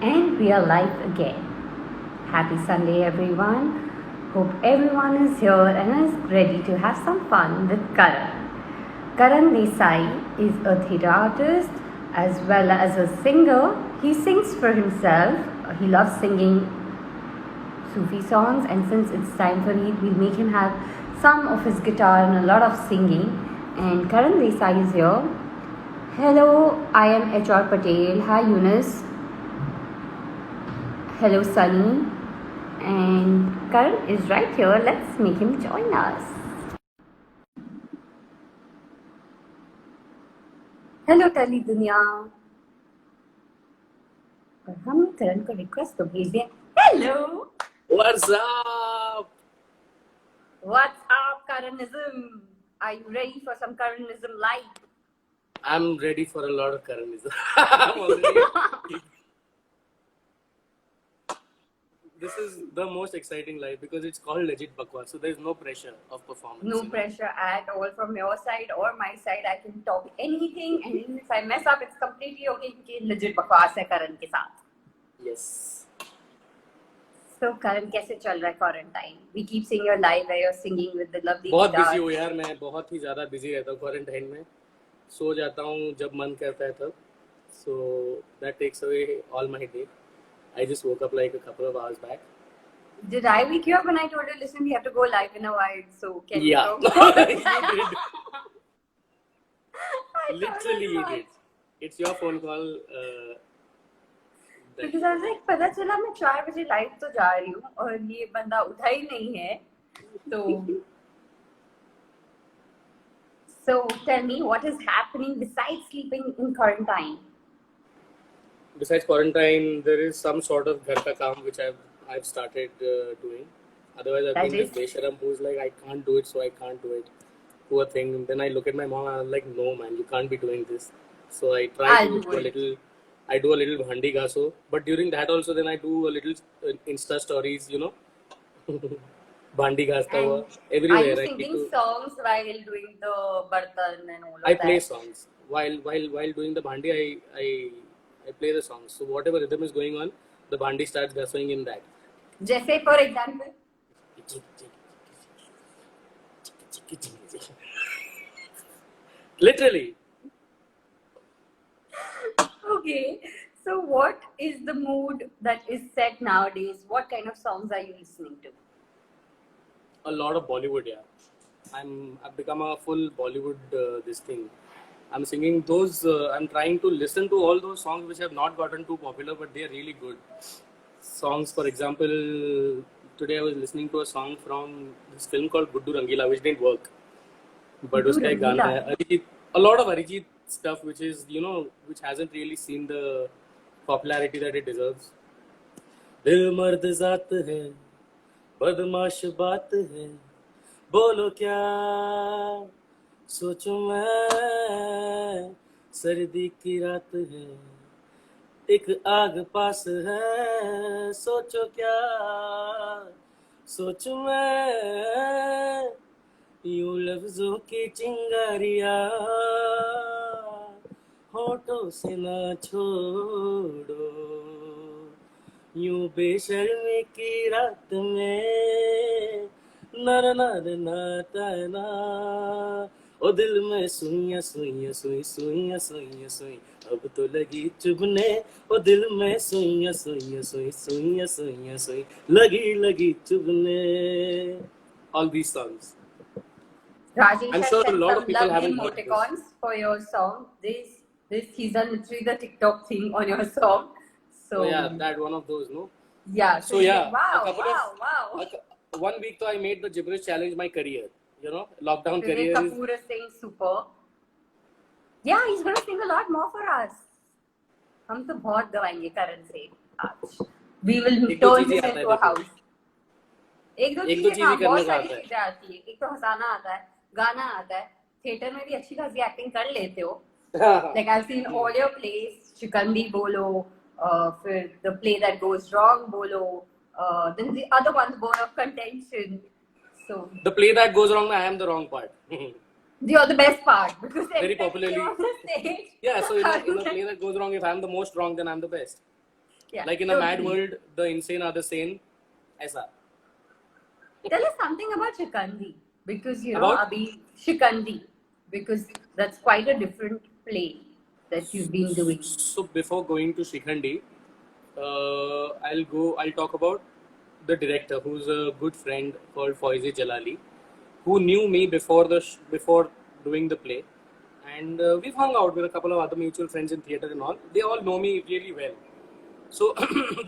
And we are live again. Happy Sunday, everyone. Hope everyone is here and is ready to have some fun with Karan. Karan Desai is a theatre artist as well as a singer. He sings for himself. He loves singing Sufi songs, and since it's time for Eid, we'll make him have some of his guitar and a lot of singing. And Karan Desai is here. Hello, I am HR Patel. Hi, Yunus. Hello, Sunny. And Karan is right here. Let's make him join us. Hello टली दुनिया। और हम करण को request तो भेज दिया। Hello, What's up? What's up Karanism? Are you ready for some Karanism live? I'm ready for a lot of Karanism. I'm already. This is the most exciting live because it's called legit bakwas, so there's no pressure of performance. No pressure at all from your side or my side. I can talk anything, and even if I mess up, it's completely okay क्योंकि legit बकवास है करण के साथ. Yes. So करण कैसे चल रहा है quarantine? We keep seeing your live where you're singing with the lovely बहुत guitar. बिजी हूँ यार, मैं बहुत ही ज़्यादा बिजी रहता हूँ क्वारंटाइन में. सो जाता हूँ जब मन करता है तब. So that takes away all my day. I just woke up like a couple of hours back. Did I wake you up when I told you, listen, we have to go live in a while, so can Yeah. you talk? You did. Literally you did. It's your phone call. Because I was like, पता चला मैं 4 बजे live तो जा रही हूँ और ये बंदा उठा ही नहीं है. So tell me, what is happening besides sleeping in quarantine? Besides quarantine, there is some sort of ghar ka kaam which I've started doing. Otherwise, I've been this besharam who's like, I can't do it, so I can't do it. Poor thing. And then I look at my mom and I'm like, no man, you can't be doing this. So I try to do a little. I do a little bhandi gaso, but during that also, then I do a little Insta stories, you know. Bhandi gasta hua everywhere. Are you singing songs while doing the bartan and all of that? I play songs while doing the bhandi. I play the songs. So whatever rhythm is going on, the bhandi starts gasoing in that. Jesse, for example. Literally. Okay. So what is the mood that is set nowadays? What kind of songs are you listening to? A lot of Bollywood, yeah. I've become a full Bollywood this thing. I'm singing those. I'm trying to listen to all those songs which have not gotten too popular, but they are really good songs. For example, today I was listening to a song from this film called Guddu Rangila, which didn't work. But uska ek gaana hai. Arijit, a lot of Arijit stuff, which is which hasn't really seen the popularity that it deserves. दिल मर्द जात है, बदमाश बात है, बोलो क्या सोचूं मैं, सर्दी की रात है, एक आग पास है, सोचो क्या सोचूं मैं, यूं लफ्जों की चिंगारियां होठों से ना छोड़ो, यूं बेशर्मी की रात में नर नर नातना, ओ दिल में सुइयां सुइयां सुई सुइयां सुइयां सुई, अब तो लगी चुभने, ओ दिल में सुइयां सुइयां सुई सुइयां सुइयां सुई, लगी लगी चुभने. All these songs. Rajesh I'm has sure a sent lot some of people lovely haven't heard emoticons for your song. He's done literally the TikTok thing on your song. So oh yeah, that one of those, no? Yeah. So yeah, Wow. 1 week though I made the gibberish challenge my career. You know, lockdown Vivek career Kapoor is saying super. Yeah, he's gonna sing a lot more for us. हम तो बहुत गवाएंगे करण से आज. We will turn this into a house. एक दो चीजें बहुत सारी चीजें आती है. एक तो हंसाना आता है, गाना आता है, थिएटर में भी अच्छी खासी एक्टिंग कर लेते हो. Like I've seen all your plays, शिकंदी बोलो, फिर the play that goes wrong बोलो, then the other one's bone of contention. So the play that goes wrong, I am the wrong part. You're the best part because very popularly on the stage. Yeah, so in a play that goes wrong, if I'm the most wrong, then I'm the best. Yeah, Like in a mad totally. world, the insane are the sane. Aisa. Tell us something about Shikandi because About Abhi Shikandi because that's quite a different play that you've been doing. so before going to Shikhandi, I'll talk about the director, who's a good friend called Foizi Jalali, who knew me before doing the play, and we've hung out with a couple of other mutual friends in theatre and all. They all know me really well, so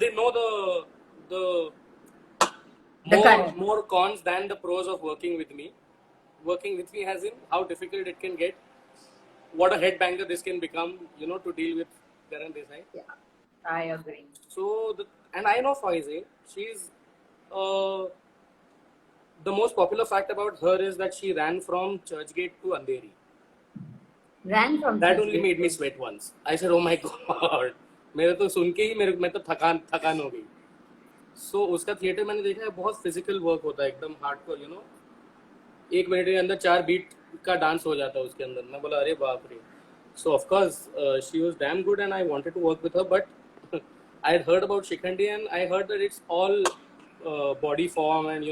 they know the The current. more cons than the pros of working with me. Working with me has in how difficult it can get, what a headbanger this can become, to deal with Karan Desai. Yeah, I agree. So, and I know Faize. She's the most popular fact about her is that she ran from Churchgate to Andheri. Ran from That only Churchgate made me to- sweat once. I said, "Oh my God!" मेरे तो सुन के ही मैं तो थकान हो गई. So उसका theatre मैंने देखा है, बहुत फिजिकल वर्क होता है, एकदम हार्डकोर, 1 मिनट के अंदर 4 बीट का डांस हो जाता है उसके अंदर. मैं बोला अरे बाप रे. So of course she was damn good and I wanted to work with her, but I had heard about Shikhandi and I heard that it's all body form and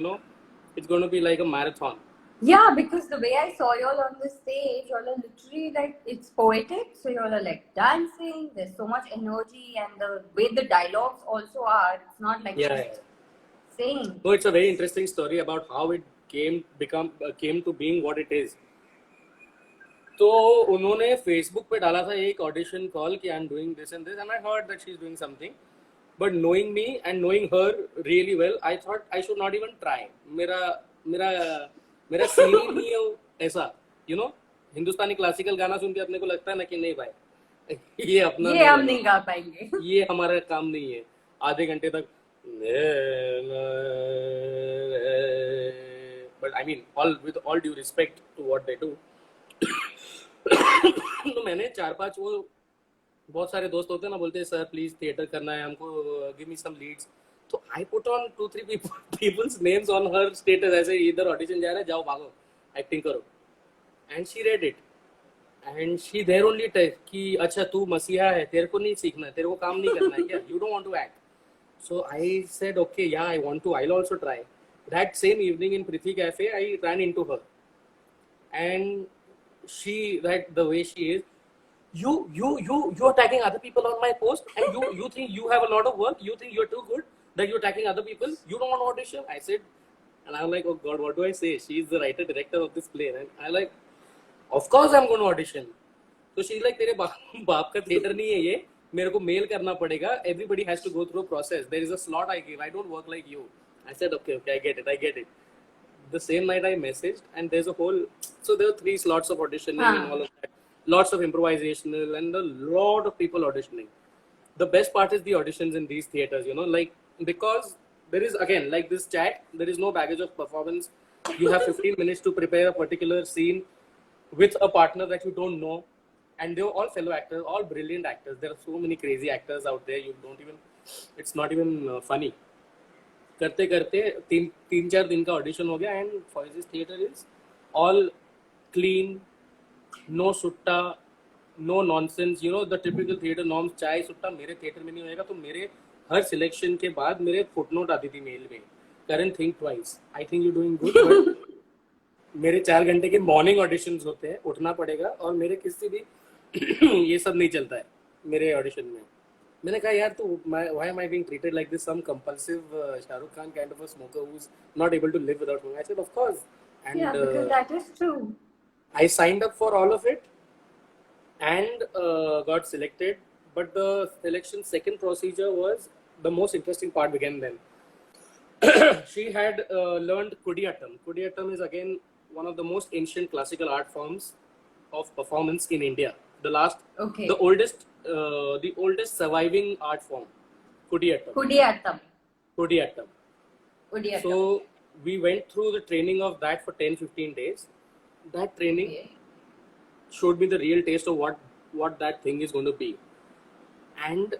it's going to be like a marathon. Yeah, because the way I saw y'all on the stage, y'all are literally like it's poetic. So y'all are like dancing. There's so much energy, and the way the dialogues also are. It's not like Yeah. just saying. No, it's a very interesting story about how it came to being what it is. तो उन्होंने Facebook पे डाला था एक audition call कि I am doing this and I heard that she is doing something, but knowing me and knowing her really well, I thought I should not even try. मेरा मेरा मेरा सीन ही नहीं है ऐसा, हिंदुस्तानी क्लासिकल गाना सुन के अपने को लगता है ना कि नहीं भाई ये अपना ये हम नहीं गा पाएंगे. ये हमारा काम नहीं है. आधे घंटे तक, but I mean all with all due respect to what they do. तो मैंने 4-5 वो बहुत सारे दोस्त होते हैं ना, बोलते हैं सर प्लीज थिएटर करना है हमको, गिव मी सम लीड्स. तो I put on 2-3 peoples names on her status, ऐसे इधर ऑडिशन जा रहा है, जाओ भागो एक्टिंग करो. And she read it and she there only कि अच्छा तू मसीहा है, तेरे को नहीं सीखना है, तेरे को काम नहीं करना है क्या, you don't want to act. So I said, okay, yeah, I want to. I'll also try. That same evening in Prithvi Cafe, I ran into her, and she, the way she is, you're attacking other people on my post, and you think you have a lot of work. You think you're too good that you're attacking other people. You don't want to audition. I said, and I'm like, oh God, what do I say? She's the writer director of this play, and I like, of course I'm going to audition. So she's like, तेरे बाप का theater नहीं है ये, मेरे को mail करना पड़ेगा. Everybody has to go through a process. There is a slot I give. I don't work like you. I said, okay, I get it. The same night I messaged, and there's a whole. So there were 3 slots of auditioning and all of that. Lots of improvisational and a lot of people auditioning. The best part is the auditions in these theaters, like because there is again like this chat. There is no baggage of performance. You have 15 minutes to prepare a particular scene with a partner that you don't know. And they were all fellow actors, all brilliant actors. There are so many crazy actors out there. It's not even funny. करते करते 3-4 दिन का audition हो गया and Foizes theatre is all clean, no सुट्टा, no nonsense, the typical theatre norms. चाय सुट्टा मेरे थिएटर में नहीं होएगा. तो मेरे हर सिलेक्शन के बाद मेरे फुटनोट आती थी मेल में, Karan think twice, I think you doing good. मेरे 4 घंटे के मॉर्निंग ऑडिशंस होते हैं, उठना पड़ेगा, और मेरे किसी भी ये सब नहीं चलता है मेरे ऑडिशन में. मैंने कहा यार तो why am I being treated like this, some compulsive Shahrukh Khan kind of a smoker who's not able to live without smoking. I said of course, and Yeah, because that is true. I signed up for all of it and got selected. But the selection second procedure was the most interesting part began then. She had learned Kudiyattam. Kudiyattam is again one of the most ancient classical art forms of performance in India. Okay. The oldest surviving art form, Kudiyattam. Kudiyattam. So we went through the training of that for 10-15 days. That training showed me the real taste of what that thing is going to be. And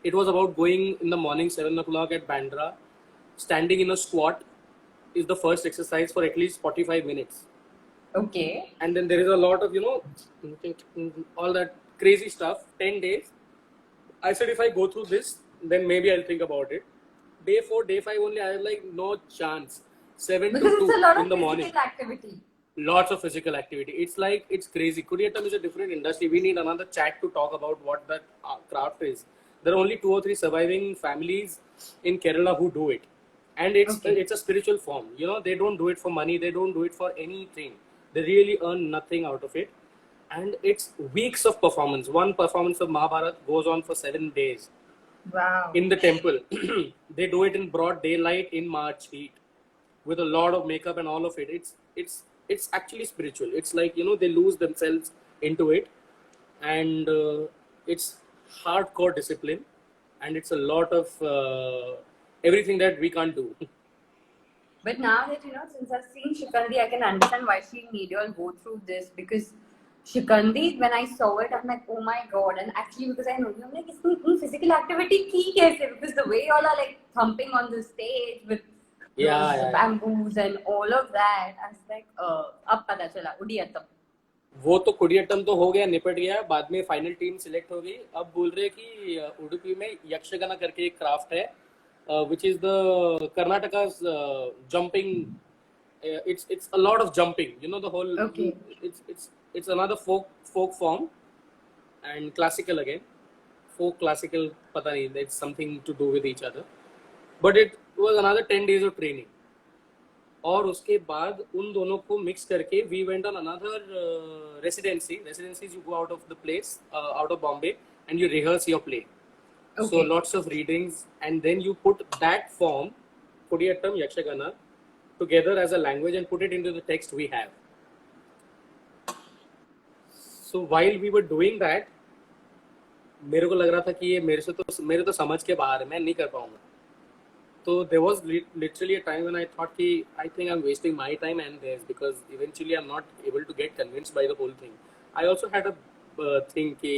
it was about going in the morning 7 o'clock at Bandra, standing in a squat is the first exercise for at least 45 minutes. Okay. And then there is a lot of, all that crazy stuff, 10 days. I said if I go through this, then maybe I'll think about it. Day 4, day 5 only, I was like, no chance. 7 Because to it's 2 a lot in of the physical morning. activity. Lots of physical activity. It's like, it's crazy. Kudiyattam is a different industry. We need another chat to talk about what that craft is. There are only 2 or 3 surviving families in Kerala who do it. And Okay. it's a spiritual form. You know, they don't do it for money. They don't do it for anything. They really earn nothing out of it. And it's weeks of performance. One performance of Mahabharata goes on for 7 days Wow. in the temple. They do it in broad daylight in March heat with a lot of makeup and all of it. It's actually spiritual. It's like, you know, they lose themselves into it, and it's hardcore discipline, and it's a lot of everything that we can't do. But now that, since I've seen Shikandi, I can understand why she made you all go through this, because Shikandi, when I saw it, I'm like, oh my god. And actually, because I know you, I'm like, isn't physical activity key kaise? Because the way y'all are like thumping on the stage with those Yeah. bamboos and all of that, I was like, ab pata chala, udiyattam. वो तो कुडियट्टम तो हो गया, निपट गया. बाद में final team select हो गई. अब बोल रहे कि उडुपी में यक्षगाना करके एक क्राफ्ट है, which is the Karnataka's jumping. It's a lot of jumping. You know, the whole. Okay. It's another folk form, and classical again. Folk classical, pata nahi. It's something to do with each other. But it was another 10 days of training. और उसके बाद उन दोनों को mix करके we went on another residencies you go out of the place, out of Bombay, and you rehearse your play. So lots of readings, and then you put that form, Kudiyattam, Yakshagana, together as a language and put it into the text we have. So while we were doing that, मेरे को लग रहा था कि ये मेरे तो समझ के बाहर है, मैं नहीं कर पाऊंगा. So there was literally a time when I thought कि I think I'm wasting my time and theirs, because eventually I'm not able to get convinced by the whole thing. I also had a thing कि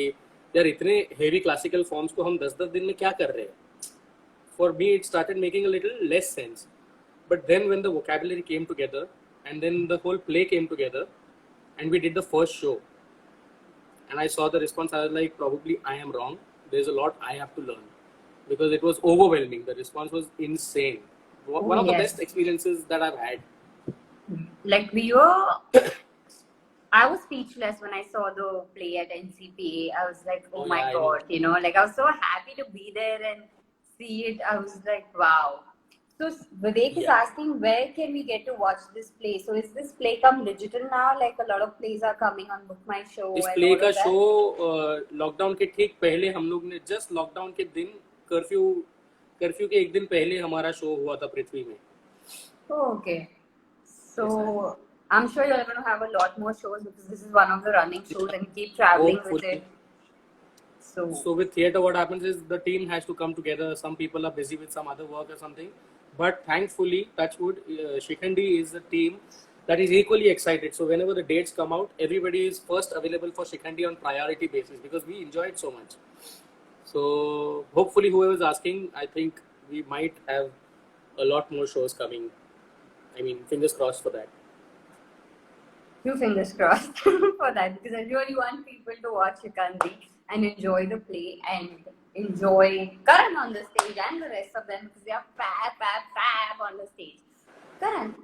यार इतने heavy classical forms को हम 10-10 दिन में क्या कर रहे हैं? For me, it started making a little less sense. But then when the vocabulary came together, and then the whole play came together, and we did the first show, and I saw the response, I was like, probably I am wrong. There's a lot I have to learn. Because it was overwhelming. The response was insane. One of the best experiences that I've had. Like we were, I was speechless when I saw the play at NCPA. I was like, oh my god, like I was so happy to be there and see it. I was like, wow. So Vivek is asking, where can we get to watch this play? So is this play come digital now? Like a lot of plays are coming on Book My Show. इस play का show lockdown के ठीक पहले हम लोग ने, just lockdown के दिन, कर्फ्यू के एक दिन पहले हमारा शो हुआ था पृथ्वी में. Okay. So I'm sure you're going to have a lot more shows, because this is one of the running shows and keep traveling with it. So with theatre, what happens is the team has to come together. Some people are busy with some other work or something. But thankfully, touchwood, Shikhandi is a team that is equally excited. So whenever the dates come out, everybody is first available for Shikhandi on priority basis, because we enjoy it so much. So hopefully whoever is asking, I think we might have a lot more shows coming. I mean, fingers crossed for that. Few fingers crossed for that, because I really want people to watch Shikandi and enjoy the play and enjoy Karan on the stage and the rest of them, because they are fab on the stage. Karan,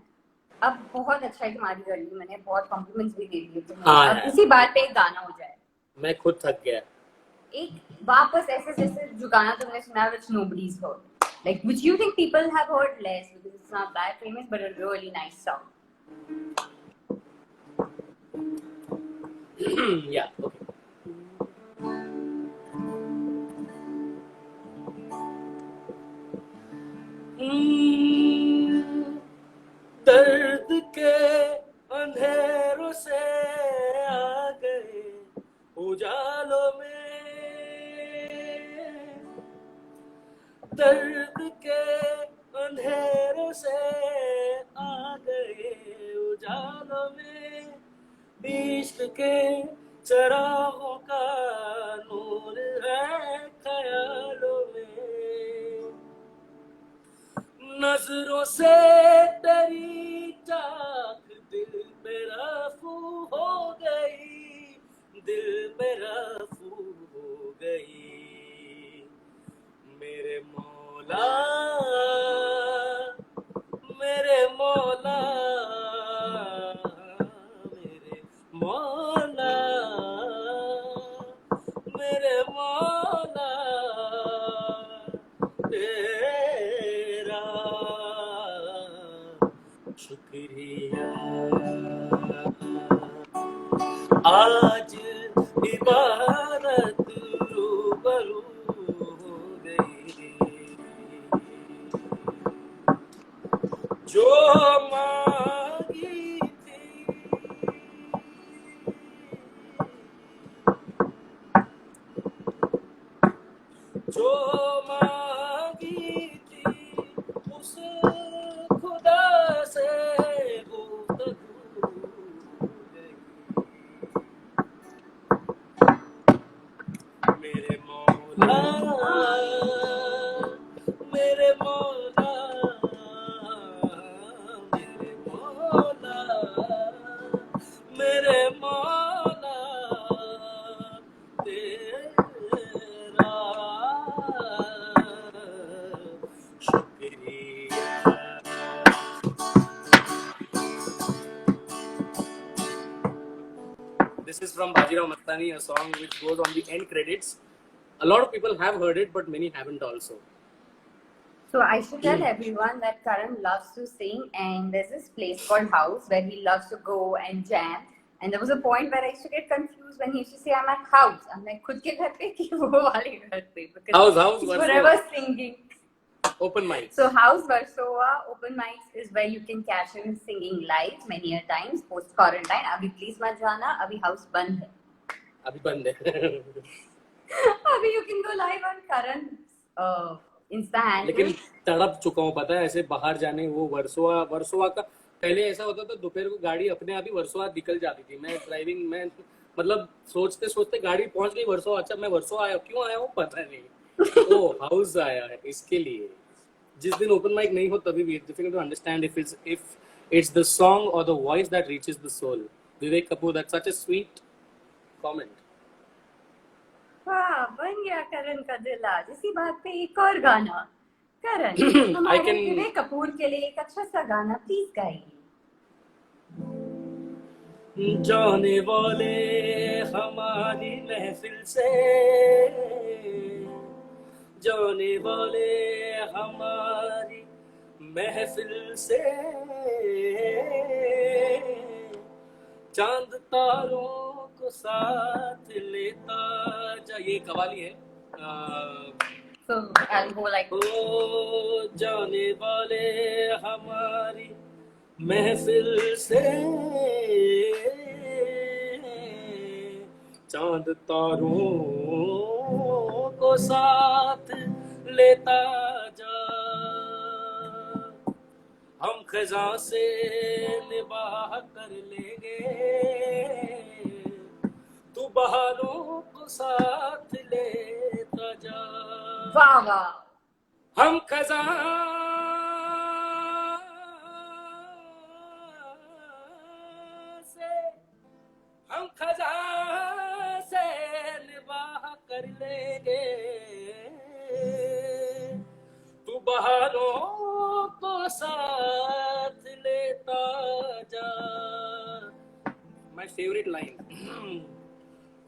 अब बहुत अच्छा है तुम्हारी journey, मैंने बहुत compliments भी दे दिए तुम्हें. अब इसी बात पे एक गाना हो जाए. मैं खुद थक गया. एक वापस ऐसे जैसे जो गाना तुमने सुना, which nobody's heard, like which you think people have heard less because it's not that famous, but a really nice song. Yeah, okay. दर्द के अंधेरों से आ गए उजालों में, दर्द के अंधेरों से आ गए उजालों में, इश्क के चरागों का नूर है ख्यालों में, नजरों से तेरी चाक दिल मेरा फू हो गई, दिल मेरा फू हो गई. मौला तेरा शुक्रिया। आज इबारत रूबरू हो गई, जो मांगी थी जो मांगी थी उस खुदा से गुफ्तगू हो गई। मेरे मौला मेरे मौला मेरे मौला मेरे मौला तेरा शुक्रिया। This is from Bajirao Mastani, a song which goes on the end credits. A lot of people have heard it, but many haven't also. So I should tell everyone that Karan loves to sing, and there's this place called House where he loves to go and jam. And there was a point where I used to get confused when he used to say, "I'm at house." I'm like, "खुद के घर पे कि वो वाले घर पे?" Because House, he's Warsaw. forever singing. Open mic. So House Warsaw open mics is where you can catch him singing live many a times post quarantine. अभी please मत जाना, अभी house बंद है. अभी बंद है। अभी you can go live on Karan's Insta handle. लेकिन तड़प चुका हूँ, पता है, ऐसे बाहर जाने। वो वर्सोवा का पहले ऐसा होता था, दोपहर को गाड़ी अपने आप ही वर्सोवा निकल जाती थी। मैं ड्राइविंग में मतलब सोचते सोचते गाड़ी पहुंच गई वर्सोवा। अच्छा मैं वर्सोवा आया, क्यों आया हूँ पता नहीं। वो हाउस आया है इसके लिए। जिस दिन ओपन माइक नहीं हो तभी भी difficult to understand if it's the song और the voice that reaches the soul. Vivek Kapoor, that's such a sweet comment. वाह, बन गया करण का दिल आज। इसी बात पे एक और गाना। करण हमारे विवेक कपूर के लिए एक अच्छा सा गाना प्लीज गाइए। जाने वाले हमारी महफिल से, जाने वाले हमारी महफिल से, चांद तारों को साथ लेता जा। ये कवाली है। So I'll go like, ओ जाने वाले हमारी महफिल से, चांद तारों को साथ लेता जा, हम खजा से निबाह कर लेंगे, तू बहारों को साथ लेता जा। वाह वाह। हम खजा से निबाह कर लेंगे, तू बहारों को साथ लेता जा। My favourite line.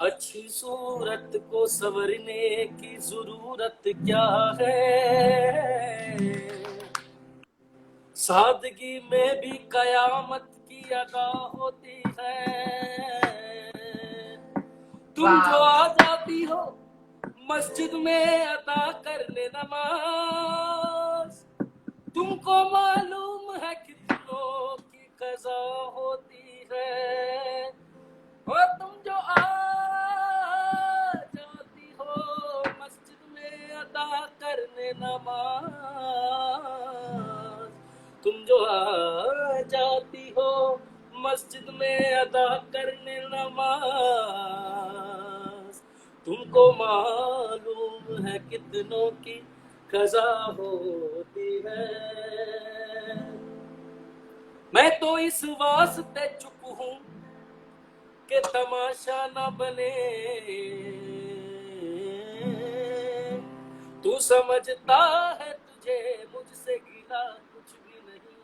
अच्छी सूरत को संवरने की जरूरत क्या है, सादगी में भी कयामत की अदा होती है। तुम जो आ जाती हो मस्जिद में अदा करने नमाज, तुमको मालूम है कितनों की कज़ा होती है। और तुम जो आ जाती हो मस्जिद में अदा करने नमाज, तुम जो आ जाती हो मस्जिद में अदा करने नमाज, तुमको मालूम है कितनों की कज़ा होती है। मैं तो इस वास्ते चुप हूँ कि तमाशा न बने, तू समझता है तुझे मुझसे गिला कुछ भी नहीं।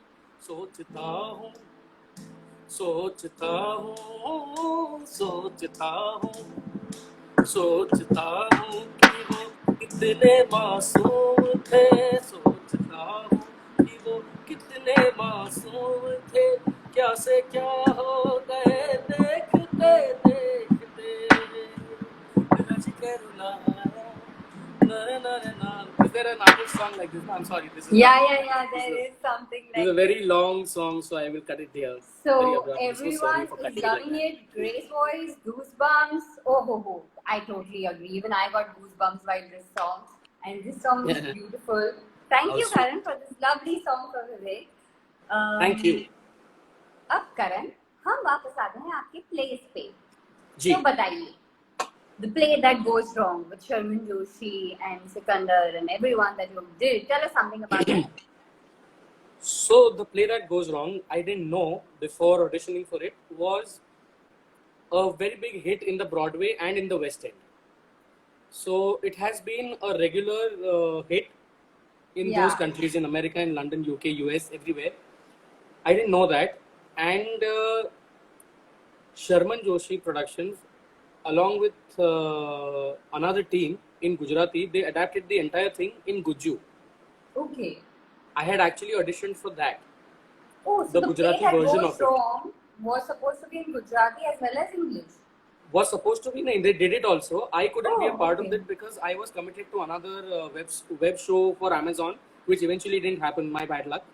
सोचता हूँ सोचता हूँ सोचता हूँ सोचता हूँ कितने मासूम थे, सोचता हूँ कि वो कितने मासूम थे, क्या से क्या हो गए देखते देखते, रज के रुलाया, na na na na. Is there an artist song like this? No, I'm sorry, this is Yeah, not. yeah, yeah. There is something This is a like very this. long song, so I will cut it here. So Very abruptly. So sorry everyone for is cutting it like loving that. it. Grace voice, goosebumps. Oh ho ho! I totally agree. Even I got goosebumps by this song, and this song is beautiful. Thank How you, sweet. Karan, for this lovely song for today. Thank you. अब करण हम वापस आते हैं आपके place पे. जी. तो बताइए, the play that goes wrong with Sharman Joshi and Sikandar and everyone that you did. Tell us something about that. So the play that goes wrong, I didn't know before auditioning for it, was a very big hit in the Broadway and in the West End. So it has been a regular hit in those Yeah. countries, in America, in London, UK, US, everywhere. I didn't know that. And Sharman Joshi Productions, along with another team in Gujarati, they adapted the entire thing in Guju. Okay. I had actually auditioned for that. Oh, so The the Gujarati play that version goes of it. wrong was supposed to be in Gujarati as well as English. Was supposed to be, no, they did it also. I couldn't be a Oh, part okay. of it because I was committed to another web show for Amazon, which eventually didn't happen. My bad luck.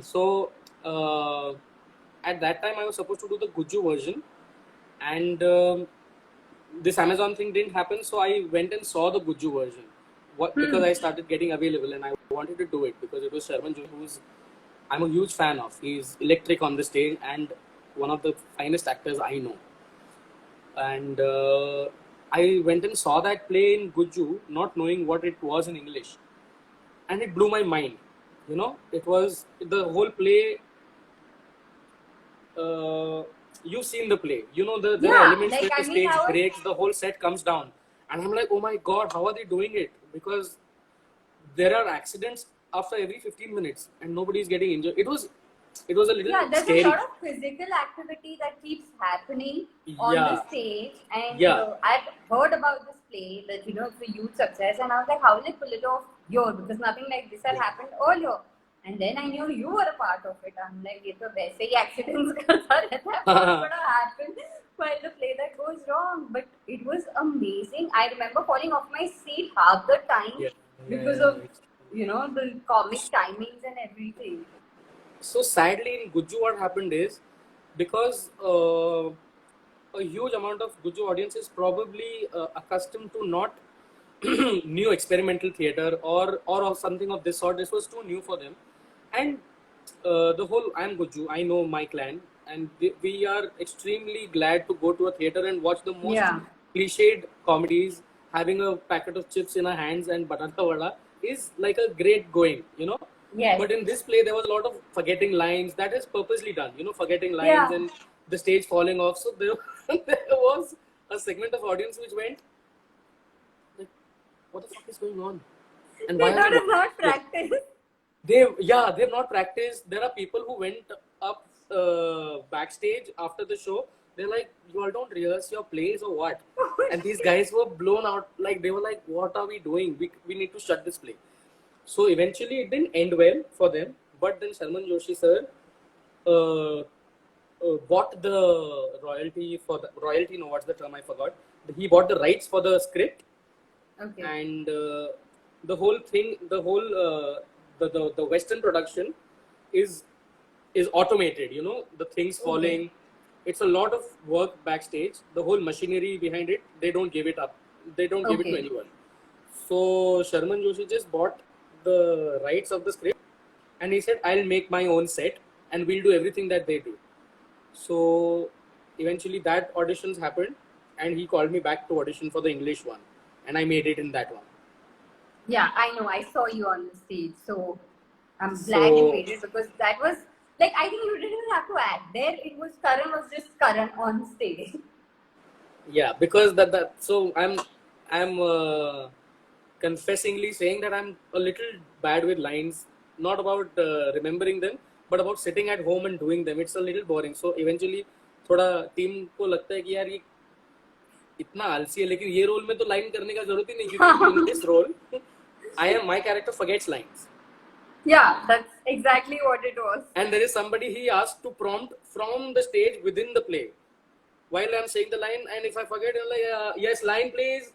So at that time, I was supposed to do the Guju version, and this Amazon thing didn't happen. So I went and saw the Guju version. Because I started getting available and I wanted to do it because it was Sharman Joshi, who's I'm a huge fan of. He's electric on the stage and one of the finest actors I know. And I went and saw that play in Guju, not knowing what it was in English, and it blew my mind. You know, it was the whole play. You've seen the play. You know, there are Yeah, elements like where the I mean, stage I was breaks, the whole set comes down, and I'm like, oh my god, how are they doing it? Because there are accidents after every 15 minutes, and nobody's getting injured. It was a little yeah. There's scary. a lot of physical activity that keeps happening on the Yeah. stage, and Yeah. I've heard about this play that it's a huge success, and I was like, how will they pull it off here? Because nothing like this had happened earlier. And then I knew you were a part of it. I'm like, ये तो वैसे ही accidents करता रहता है. What's gonna happen while the play that goes wrong? But it was amazing. I remember falling off my seat half the time Yeah. because of the comic timings and everything. So sadly, in Guju, what happened is because a huge amount of Guju audience is probably accustomed to not new experimental theater or something of this sort. This was too new for them, and the whole I'm Guju. I know my clan, and we are extremely glad to go to a theater and watch the most Yeah. cliched comedies. Having a packet of chips in our hands and batata vada is like a great going, Yes. But in this play, there was a lot of forgetting lines. That is purposely done, forgetting lines Yeah. and the stage falling off. So there, there was a segment of audience which went, like, what the fuck is going on? And They why are thought we it's not practice. they've not practiced. There are people who went up backstage after the show. They're like, you all don't rehearse your plays or what? And these guys were blown out. Like, they were like, what are we doing? We need to shut this play. So eventually it didn't end well for them. But then Sharman Joshi sir bought the royalty for the royalty. No, what's the term? I forgot. He bought the rights for the script. Okay. And the whole thing, the Western production is automated. The things falling. It's a lot of work backstage. The whole machinery behind it, they don't give it up. They don't give it to anyone. So Sharman Joshi just bought the rights of the script, and he said, "I'll make my own set, and we'll do everything that they do." So eventually, that auditions happened, and he called me back to audition for the English one, and I made it in that one. Yeah, I know. I saw you on the stage, so I'm glad you made it because that was like I think you didn't have to act there. It was Karan was just Karan on stage. Yeah, because that so I'm confessingly saying that I'm a little bad with lines, not about remembering them, but about sitting at home and doing them. It's a little boring. So eventually, थोड़ा team को लगता है कि यार इतना आलसी है, लेकिन ये रोल में तो लाइन करने का जरूरत ही नहीं, क्योंकि in this role my character forgets lines. Yeah, that's exactly what it was. And there is somebody he asked to prompt from the stage within the play while I'm saying the line, and if I forget, I'm like, yes, line please.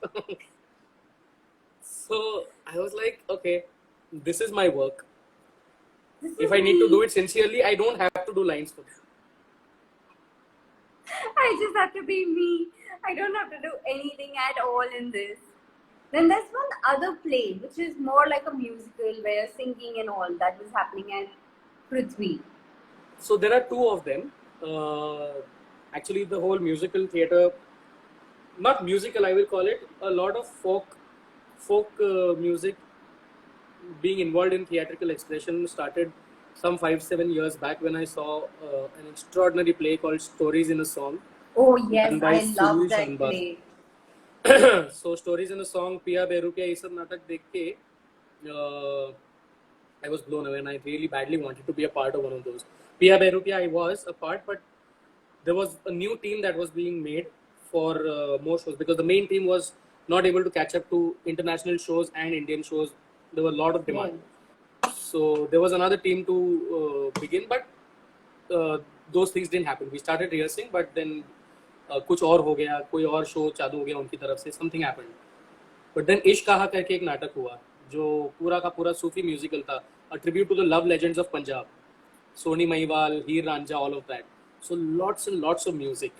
So I was like, okay, this is my work. If I need to do it sincerely, I don't have to do lines for this. I just have to be me. I don't have to do anything at all in this. Then there's one other play which is more like a musical where you're singing and all that was happening at Prithvi. So there are two of them. Actually, the whole musical theatre, not musical, I will call it, a lot of folk music being involved in theatrical expression started some 5-7 years back when I saw an extraordinary play called Stories in a Song. Oh yes, done by I love Suruj that Shanbhag. play. So Stories in a Song, Piya Berukia, ये सब नाटक देख के I was blown away, and I really badly wanted to be a part of one of those. Piya Berukia, I was a part, but there was a new team that was being made for more shows, because the main team was not able to catch up to international shows and Indian shows. There were a lot of demand. So there was another team to begin, but those things didn't happen. We started rehearsing, but then कुछ और हो गया, कोई और show चालू हो गया उनकी तरफ से, something happened. But then इश्क कहा करके एक नाटक हुआ जो पूरा का पूरा सूफी म्यूजिकल था, a tribute to the love legends of Punjab, Soni Mahiwal, Heer Ranjha, all of that. So lots and lots of music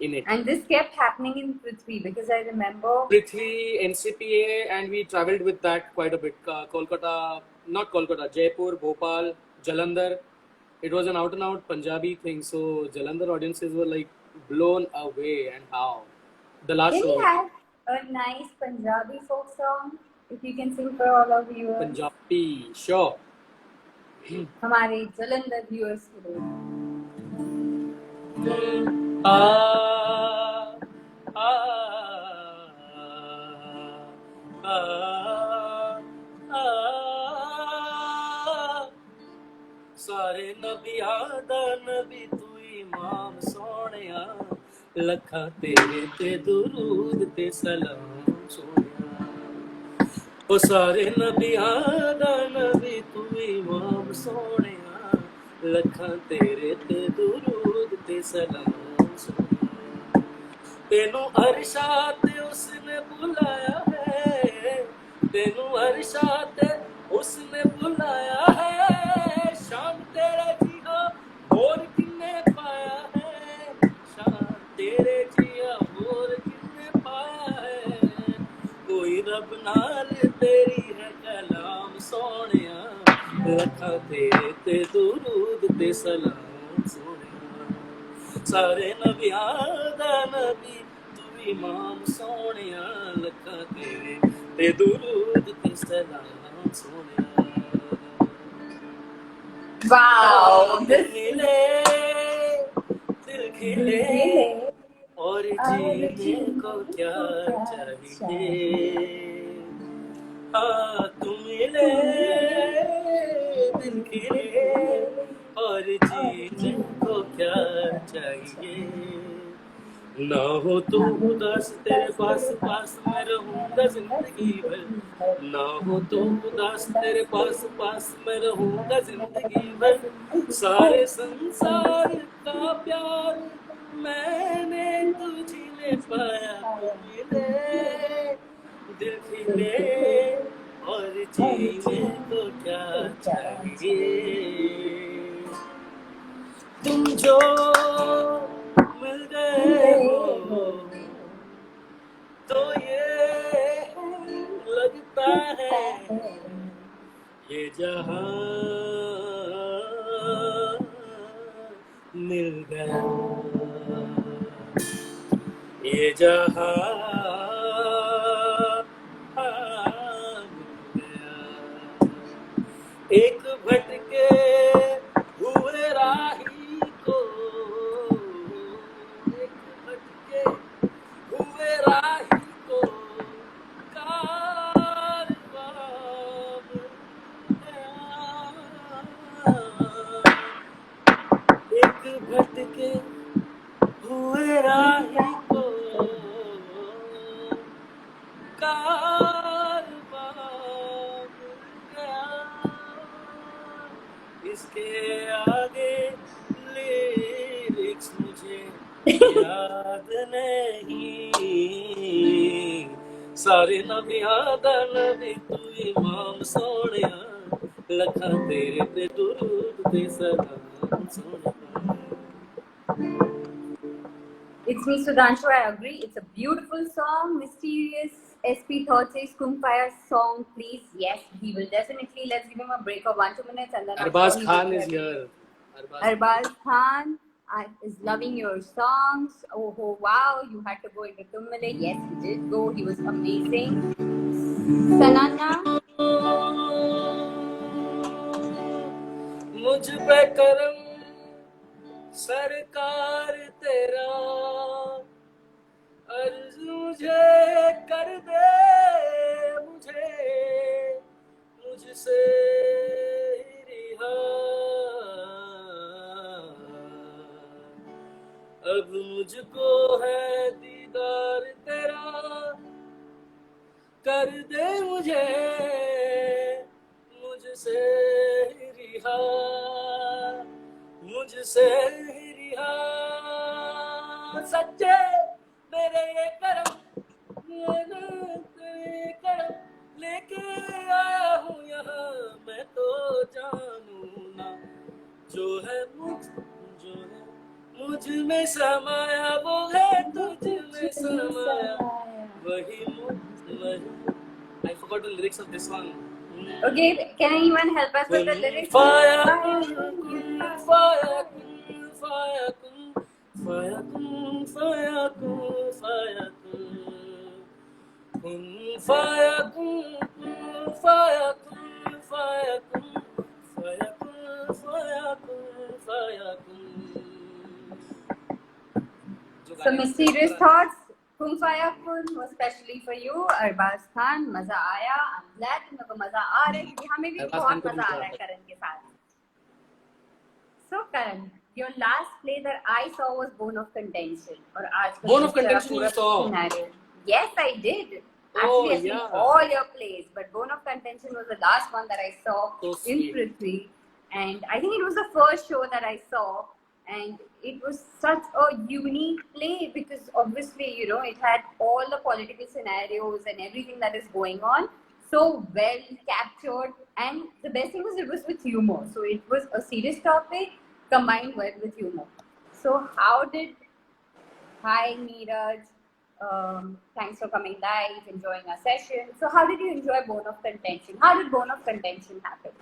in it. And this kept happening in Prithvi because I remember Prithvi, NCPA, and we traveled with that quite a bit. Kolkata, not Kolkata, Jaipur, Bhopal, Jalandhar. It was an out and out Punjabi thing. So Jalandhar audiences were like blown away. And how? The last can show. we have a nice Punjabi folk song if you can sing for all of you? Punjabi, sure. हमारे Jalandhar viewers के लिए. सारे नबियां दा नबी तू इमाम सोहणिया, लखा तेरे ते दुरूद ते सलाम सोहणिया. ओ सारे नबियां दा नबी तू इमाम सोहणिया, लखा तेरे ते दुरूद ते सलाम सोहणिया. तेनू अरशा ते उसने बुलाया है, तेनू अरशा ते उसने बुलाया है. शान तेरे जिया होर किन्ने पाया है, शान तेरे जिया होर किन्ने पाया है. कोई रब नाल तेरी है कलाम सोहणिया, लखा तेरे ते दुरूद ते सलाम सोहणिया. सारे नबियां दा नबी तू इमाम सोहणिया, लखा तेरे ते दुरूद ते सलाम सोहणिया. Wow, this मिले दिल खिले और जीने को क्या चाहिए. हाँ तुम मिले दिल खिले और जीने को क्या चाहिए. ना हो तू उदास तेरे पास पास मैं रहूंगा जिंदगी भर, ना हो तू उदास तेरे पास पास मैं रहूंगा जिंदगी भर. सारे संसार का प्यार मैंने तुझे पाया. मिले दिल खिले और जीने को क्या चाहिए. तुम जो मिल गए हो तो ये लगता है ये जहां मिल गया, ये जहां मिल गया. एक भटके हुए राही को, एक भटके हुए राही को कारवां मिल गया. एक भटके हुए राही को इसके आगे लिरिक्स मुझे याद नहीं सारे नबियां दा नबी तू इमाम सोनिया लखा तेरे ते दुरूद ते सलाम Sonia. It's me, Sudhanshu. I agree. It's a beautiful song. Mysterious SP Thought says Kumbfire song, please. Yes, he will definitely. Let's give him a break of 1-2 minutes and then Arbaz Khan is here. Arbaz Khan is loving your songs. Oh, wow. You had to go into Tummale. Yes, he did go. He was amazing. Sanana. मुझ पे करम सरकार तेरा अर्ज मुझे कर दे मुझे मुझसे रिहा अब मुझको है दीदार तेरा कर दे मुझे मुझसे रिहा मुझसे रिहा सच्चे मेरे ये करम लेके आया हूँ यहाँ मैं तो जानू ना जो है मुझ में समाया वो है तुझ में समाया वही I forgot the lyrics of this song. Okay, can anyone help us with the lyrics? Fire, So Mysterious Thoughts, Kung Faya Kun was specially for you. Arbaz Khan, मजा आया. I'm glad तुम लोगों को मजा आ रहा है क्योंकि हमें भी बहुत मजा आ रहा है करण के साथ. So Karan, your last play that I saw was Bone of Contention. और आज Bone of Contention you saw? Yes, I did. Actually, I seen all your plays, but Bone of Contention was the last one that I saw in Prithvi, and I think it was the first show that I saw. And it was such a unique play because obviously, you know, it had all the political scenarios and everything that is going on so well captured. And the best thing was it was with humor. So it was a serious topic combined well with humor. So how did... Hi, Neeraj. Thanks for coming live, enjoying our session. So how did you enjoy Bone of Contention? How did Bone of Contention happen?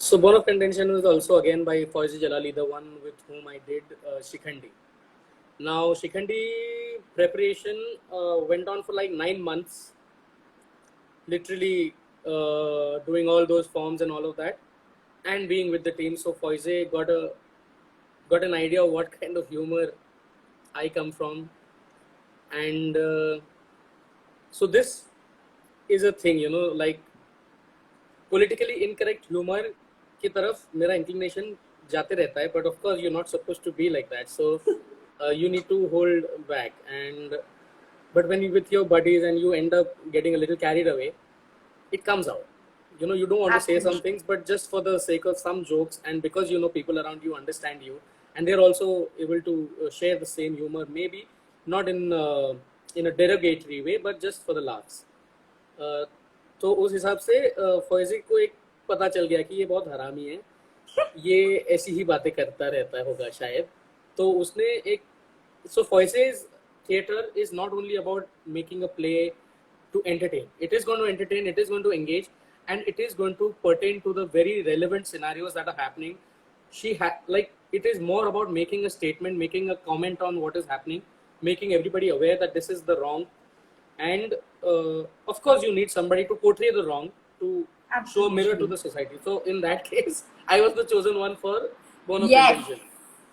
So Bone of Contention was also again by Fauzi Jalali, the one with whom I did Shikhandi. Now Shikhandi preparation went on for like 9 months, literally doing all those forms and all of that, and being with the team. So Fauzi got an idea of what kind of humor I come from, and so this is a thing, you know, like politically incorrect humor की तरफ मेरा inclination जाते रहता है, but of course you're not supposed to be like that, so you need to hold back. And but when you're with your buddies and you end up getting a little carried away, it comes out. You know, you don't want to say some things, but just for the sake of some jokes, and because you know people around you understand you, and they're also able to share the same humor, maybe not in a derogatory way, but just for the laughs. तो उस हिसाब से फौजी को एक पता चल गया कि ये बहुत हरामी है, ये ऐसी ही बातें करता रहता होगा शायद. तो उसने एक so Fauzi's theatre is not only about making a play to entertain. It is going to entertain, it is going to engage, and it is going to pertain to the very relevant scenarios that are happening. Like it is more about making a statement, making a comment on what is happening, making everybody aware that this is the wrong. And of course, you need somebody to portray the wrong, to show a mirror to the society. So in that case, I was the chosen one for Bone of Contention.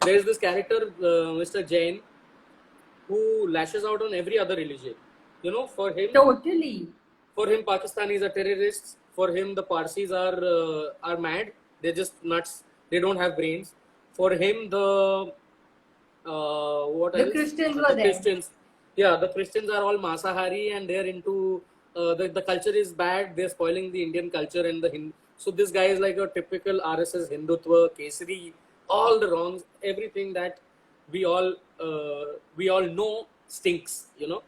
There is this character, Mr. Jain, who lashes out on every other religion. You know, for him, totally. For him, Pakistanis are terrorists. For him, the Parsis are mad. They're just nuts. They don't have brains. For him, the Christians were there. Christians. Yeah, the Christians are all Masahari and they're into the culture is bad. They're spoiling the Indian culture and So this guy is like a typical RSS Hindutva, Kesari, all the wrongs, everything that we all know stinks, you know.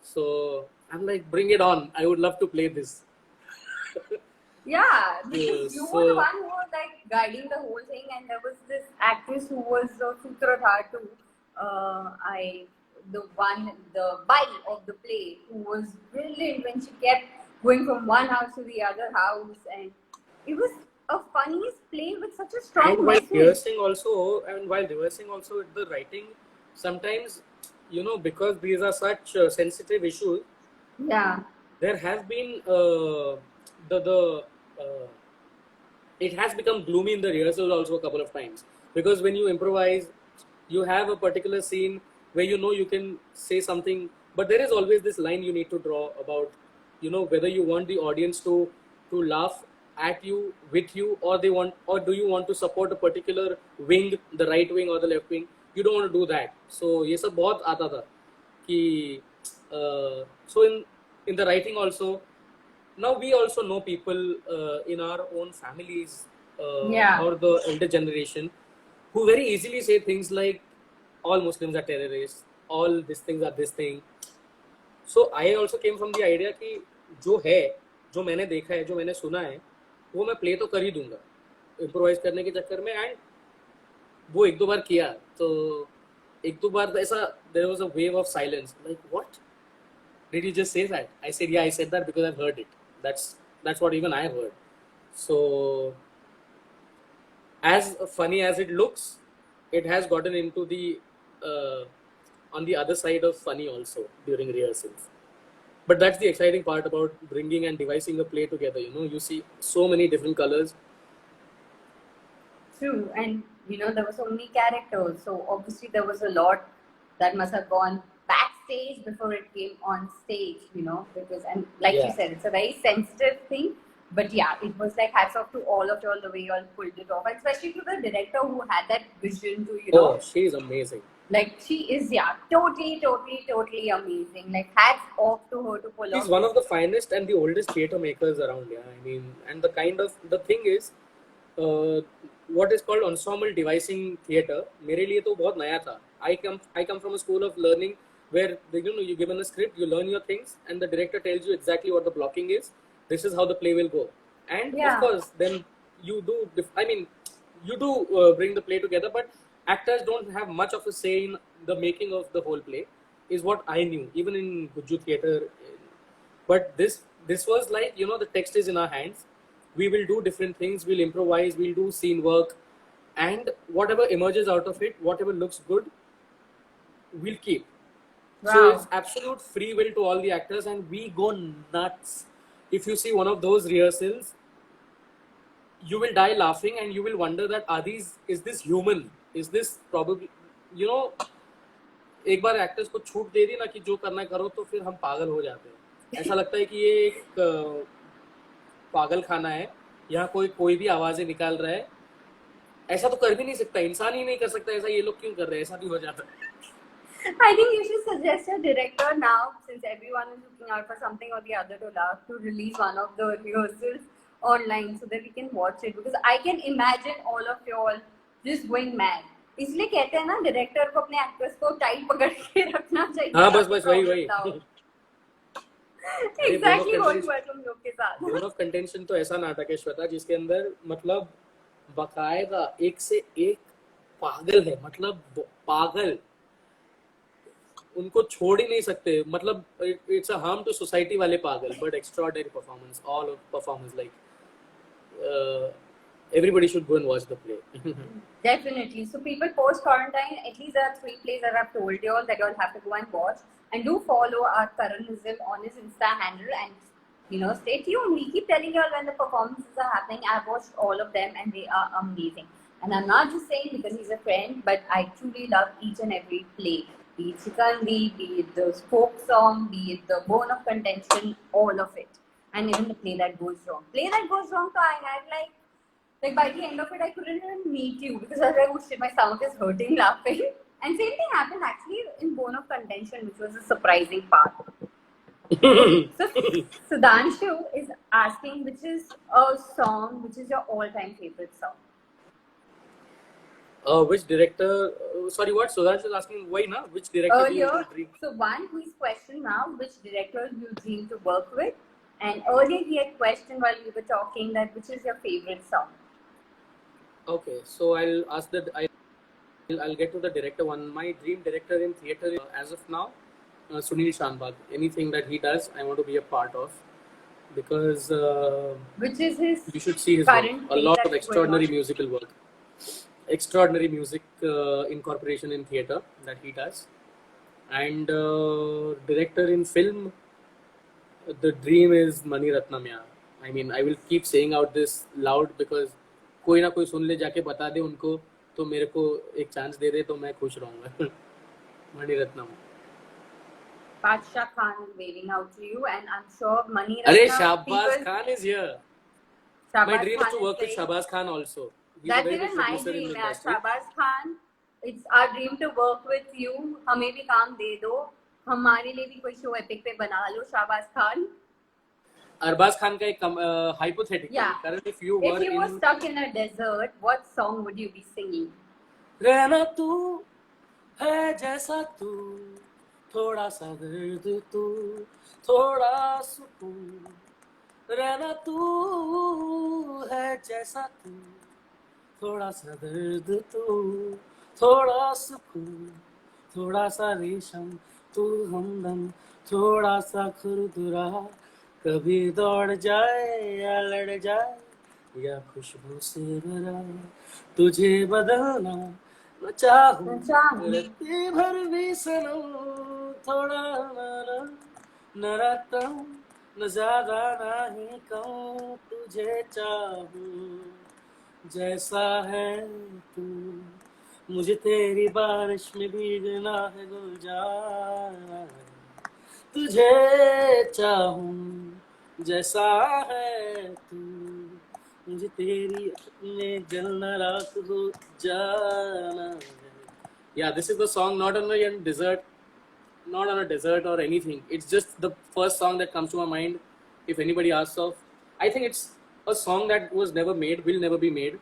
So I'm like, bring it on. I would love to play this. Yeah, because you were the So one who was like guiding the whole thing, and there was this actress who was the Sutradhar too. The Bai of the play, who was brilliant when she kept going from one house to the other house, and it was a funniest play with such a strong and while message. rehearsing also the writing, sometimes, you know, because these are such sensitive issues, Yeah, there has been the it has become gloomy in the rehearsals also a couple of times, because when you improvise, you have a particular scene where you know you can say something, but there is always this line you need to draw about, you know, whether you want the audience to laugh at you, with you, or they want, or do you want to support a particular wing, the right wing or the left wing. You don't want to do that. So ये सब बहुत आता था कि so in the writing also, now we also know people in our own families yeah, or the elder generation who very easily say things like all Muslims are terrorists, all these things are this thing. So I also came from the idea कि जो है, जो मैंने देखा है, जो मैंने सुना है, वो मैं प्ले तो कर ही दूंगा इम्प्रोवाइज करने के चक्कर में. एंड वो एक दो बार किया तो एक दो बार ऐसा there was a wave of silence, like what, did you just say that? I said, yeah, I said that because I've heard it. That's what even I've heard. So as funny as it looks, it has gotten into the on the other side of funny also during rehearsals. But that's the exciting part about bringing and devising a play together. You know, you see so many different colors. true. And you know, there were so many characters, so obviously there was a lot that must have gone backstage before it came on stage, you know, because, and like you Yeah. said, it's a very sensitive thing. But yeah, it was like hats off to all of y'all the way y'all pulled it off, and especially to the director who had that vision to, you know, Oh, she is amazing. like she is, yeah, totally amazing. Like hats off to her to pull She's off. one of the finest and the oldest theatre makers around. Yeah, I mean, and the thing is, what is called ensemble devising theatre. मेरे लिए तो बहुत नया था. I come from a school of learning where you know, you given a script, you learn your things, and the director tells you exactly what the blocking is. This is how the play will go, and of Yeah, course, then you do. I mean, you do bring the play together, but actors don't have much of a say in the making of the whole play. Is what I knew, even in Guju theatre. But this was like, you know, the text is in our hands. We will do different things. We'll improvise. We'll do scene work, and whatever emerges out of it, whatever looks good, we'll keep. So wow. it's absolute free will to all the actors, and we go nuts. If you see one of those rehearsals, you will die laughing, and you will wonder that is this human? Is this probably, you know, एक बार actors को छूट दे दी ना कि जो करना है करो, तो फिर हम पागल हो जाते हैं. ऐसा लगता है कि ये एक पागल खाना है, यहाँ कोई भी आवाजें निकाल रहा है. ऐसा तो कर भी नहीं सकता, इंसान ही नहीं कर सकता ऐसा, ये लोग क्यों कर रहे हैं, ऐसा भी हो जाता है. I think you should suggest a director now, since everyone is looking out for something or the other to laugh, to release one of the rehearsals online so that we can watch it. Because I can imagine all of you all just going mad. इसलिए कहते हैं ना, director को अपने actors को tight पकड़ के रखना चाहिए. हाँ बस वही एग्जैक्टली व्हाट हुआ तुम लोग के साथ. जोन ऑफ कंटेंशन तो ऐसा नाटक है श्वेता, जिसके अंदर मतलब बकायदा एक से एक पागल है, मतलब पागल, उनको छोड़ ही नहीं सकते. मतलब it's a harm to society वाले पागल, but extraordinary performance, all of performance, like everybody should go and watch the play. Definitely. So people post quarantine, at least there are 3 plays that I've told you all that you all have to go and watch. And do follow our Karanism on his Insta handle, and you know, stay tuned. We keep telling you all when the performances are happening. I've watched all of them and they are amazing. And I'm not just saying because he's a friend, but I truly love each and every play. Be it Sikandi, be it the folk song, be it the bone of contention, all of it. And even the play that goes wrong. Play that goes wrong, so I had like by the end of it, I couldn't even meet you because I was like, oh shit, my stomach is hurting laughing. And same thing happened actually in Bone of Contention, which was a surprising part. So Sudhanshu is asking which is a song, which is your all-time favorite song. Which director? Sorry, what? Sudhanshu is asking why na? Which director do you Earlier, dream? so one who is questioned now which director you dream to work with, and earlier he had questioned while we were talking that which is your favorite song. Okay, so I'll ask that. I'll get to the director one. My dream director in theater is, as of now, Sunil Shanbag. Anything that he does, I want to be a part of because Which is his you should see his work. current A thing lot of that's going extraordinary on? musical work, extraordinary music incorporation in theater that he does, and director in film. The dream is Mani Ratnam. Yeah. I mean, I will keep saying out this loud because कोई ना कोई सुन ले जाके बता दे उनको तो मेरे को एक चांस दे दे तो मैं खुश रहूंगा. Mani Ratnam. Badshah Khan is waving out to you, and I'm sure Mani Arey, Ratnam Shahbaz people. Khan is here. Shahbaz My dream is Khan to work with saying, Shahbaz Khan also. He's a that's very good even my producer in dream, the yeah. industry. Shahbaz Khan, it's our dream to work with you. हमें भी काम दे दो. हमारे लिए भी कोई show epic पे बना लो, Shahbaz Khan. अरबाज खान का एक hypothetical. Yeah. Currently, if you If were you were in stuck in a desert, what song would you be singing? रहना तू है जैसा तू थोड़ा सा दर्द तू थोड़ा सुकून रहना तू है जैसा तू थोड़ा सा दर्द तू थोड़ा सुकून थोड़ा सा रेशम तू हमदम थोड़ा सा खुरदुरा कभी दौड़ जाए या लड़ जाए या खुशबू से भरा तुझे बदलना न चाहूं न चाहूं। रत्ती भर भी सनम थोड़ा नरम नरातम न ज्यादा ना ही कम तुझे चाहूं जैसा है तू मुझे तेरी बारिश में भीगना है गुलजार तुझे चाहूं जैसा है तू मुझे तेरी में जलना रात हो जाना है. Yeah, this is the song not on a desert, not on a desert or anything. It's just the first song that comes to my mind. If anybody asks of, I think it's a song that was never made, will never be made.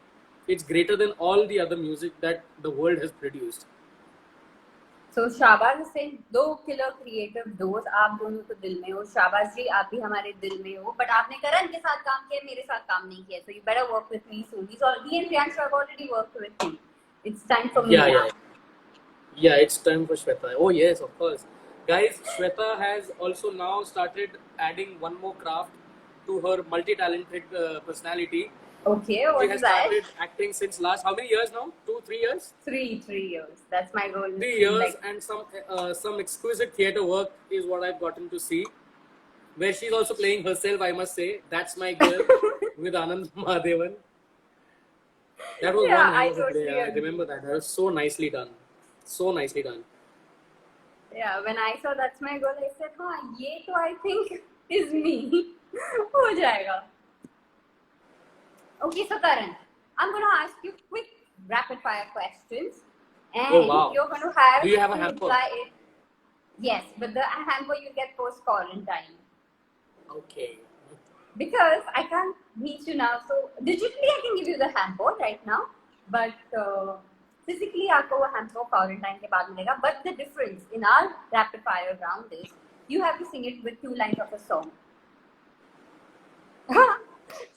It's greater than all the other music that the world has produced. So Shahbaz is saying दो killer creative दोस्त आप दोनों तो दिल में हो. शाहबाज जी आप भी हमारे दिल में हो, but आपने करण के साथ काम किया, मेरे साथ काम नहीं किया. So you better work with me soon. He and Priyanshu have already worked with me. It's time for me Yeah, now. yeah, it's time for Shweta. Oh yes, of course. Guys, Shweta has also now started adding one more craft to her multi-talented personality. Okay, She what has is that? started acting since last how many years now? 2-3 years? 3 years. That's my goal. 3 years, Like, and some exquisite theatre work is what I've gotten to see. Where she's also playing herself, I must say. That's my girl with Anand Mahadevan. That was yeah, one hell I of a totally play. I agree. remember that. That was so nicely done. So nicely done. Yeah, when I saw that's my goal, I said, हाँ ये तो I think is me. हो जाएगा. Okay, so Karan, I'm going to ask you quick rapid fire questions, and Oh, wow. you're going to have Do you have a to hamper? reply it. Yes, but the hamper you get post quarantine Okay. because I can't meet you now. So digitally I can give you the hamper right now, but physically आपको वो hamper quarantine के बाद मिलेगा. But the difference in our rapid fire round is you have to sing it with 2 lines of a song.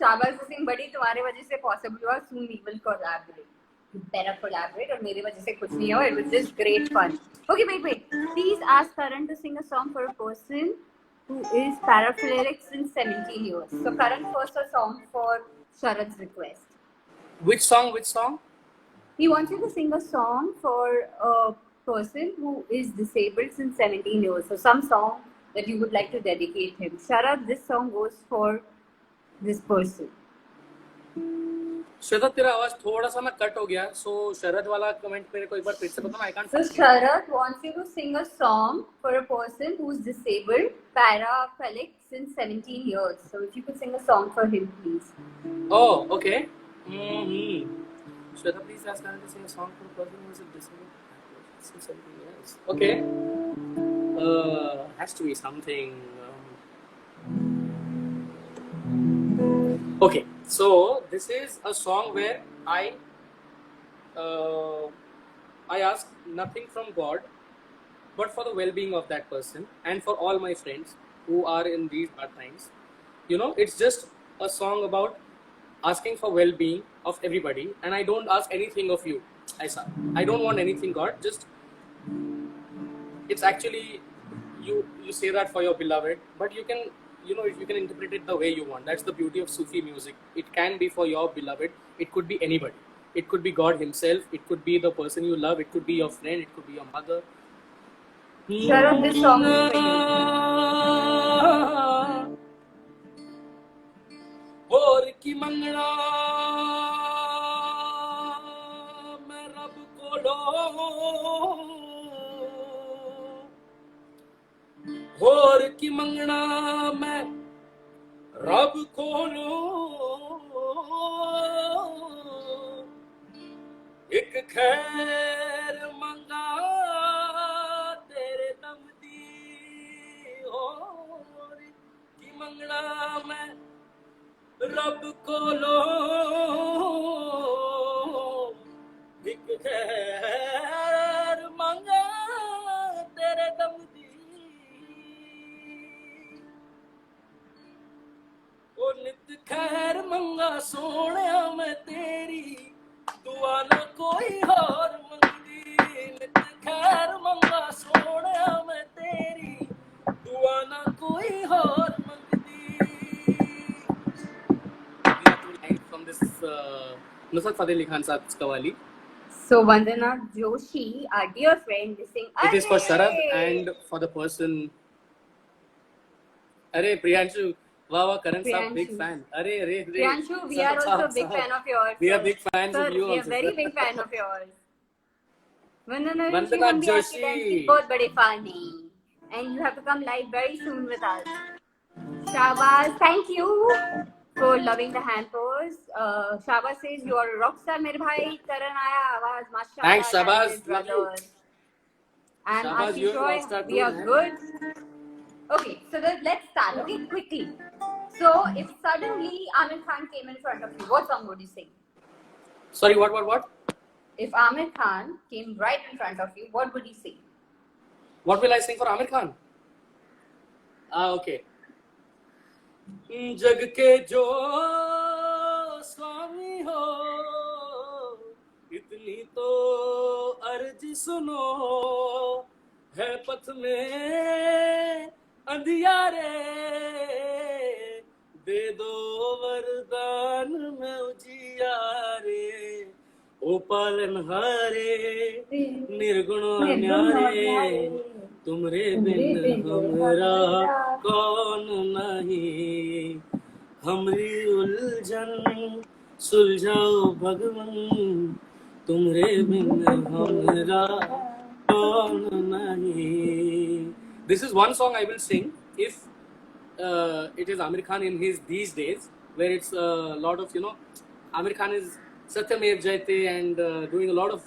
Shahbaz Singh बड़ी तुम्हारे वजह से possible हुआ. Soon we will collaborate. You better collaborate. और मेरी वजह से कुछ नहीं हो. It was just great fun. Okay, wait. Please ask Karan to sing a song for a person who is paraphilic since 17 years. So Karan, first a song for Sharad's request. Which song? Which song? He wants you to sing a song for a person who is disabled since 17 years. So some song that you would like to dedicate him. Sharad, this song goes for this person. Shweta तेरा आवाज थोड़ा सा ना cut हो गया. So शरद वाला comment मेरे को एक बार फिर से बताना. I can't. So Sharad wants you to sing a song for a person who's disabled, paraphilic since 17 years. So if you could sing a song for him, please. Oh, okay. Shweta, please ask Karan to sing a song for a person who is disabled since 17 years. Okay. Has to be something. Okay, so this is a song where I ask nothing from God, but for the well-being of that person and for all my friends who are in these hard times. You know, it's just a song about asking for well-being of everybody, and I don't ask anything of you, Aisa. I don't want anything, God. Just it's actually you say that for your beloved, but you can you can interpret it the way you want. That's the beauty of Sufi music. It can be for your beloved. It could be anybody. It could be God Himself. It could be the person you love. It could be your friend. It could be your mother. Sharon, this song is for you. और की मंगना मैं रब कोलो और की मंगना मैं रब कोलो एक खैर मंगा तेरे दम दी और की मंगना मैं रब कोलो एक खैर मंगा तेरे दम दी ओ नित खैर मंगा सोहणिया मैं तेरी दुआ ना कोई होर मंगदी नित खैर मंगा सोहणिया मैं तेरी दुआ ना कोई होर मंगदी. From this Nusrat Fateh Ali Khan Saab's Qawwali. So Vandana Joshi, our dear friend, is saying, It is for Sharad and for the person. Arey Priyanshu, wow, Karan Saab, big fan. Arey. Priyanshu, we are also a big fan of yours. We are big fans sir, of you we also. are very big fan of yours. Vandana Vandana Joshi, Joshi. बहुत बड़े fan हैं. And you have to come live very soon with us. Shabaz, thank you for loving the hand pose. Shabaz says you are a rock star, मेरे भाई. Karan आया आवाज, माशाल्लाह. Thanks, Shabaz. Love you. And Shabaz, you Ashish are a Roy, rock star we too, are man. good. Okay, so let's start. Okay, quickly. So if suddenly Amir Khan came in front of you, what song would you sing? Sorry, what? If Amir Khan came right in front of you, what would he sing? What will I sing for Amir Khan? Okay. जग के जो स्वामी हो इतनी तो अर्ज सुनो है पथ में अंधियारे दे दो वरदान में उजियारे ओ पालनहारे निर्गुण न्यारे तुमरे बिन हमरा कौन नहीं हमरी उलझन सुलझाओ भगवन तुमरे बिन हमरा कौन नहीं. This is one song I will sing if it is Amir Khan in his these days, where it's a lot of Amir Khan is Satyamev Jayate and doing a lot of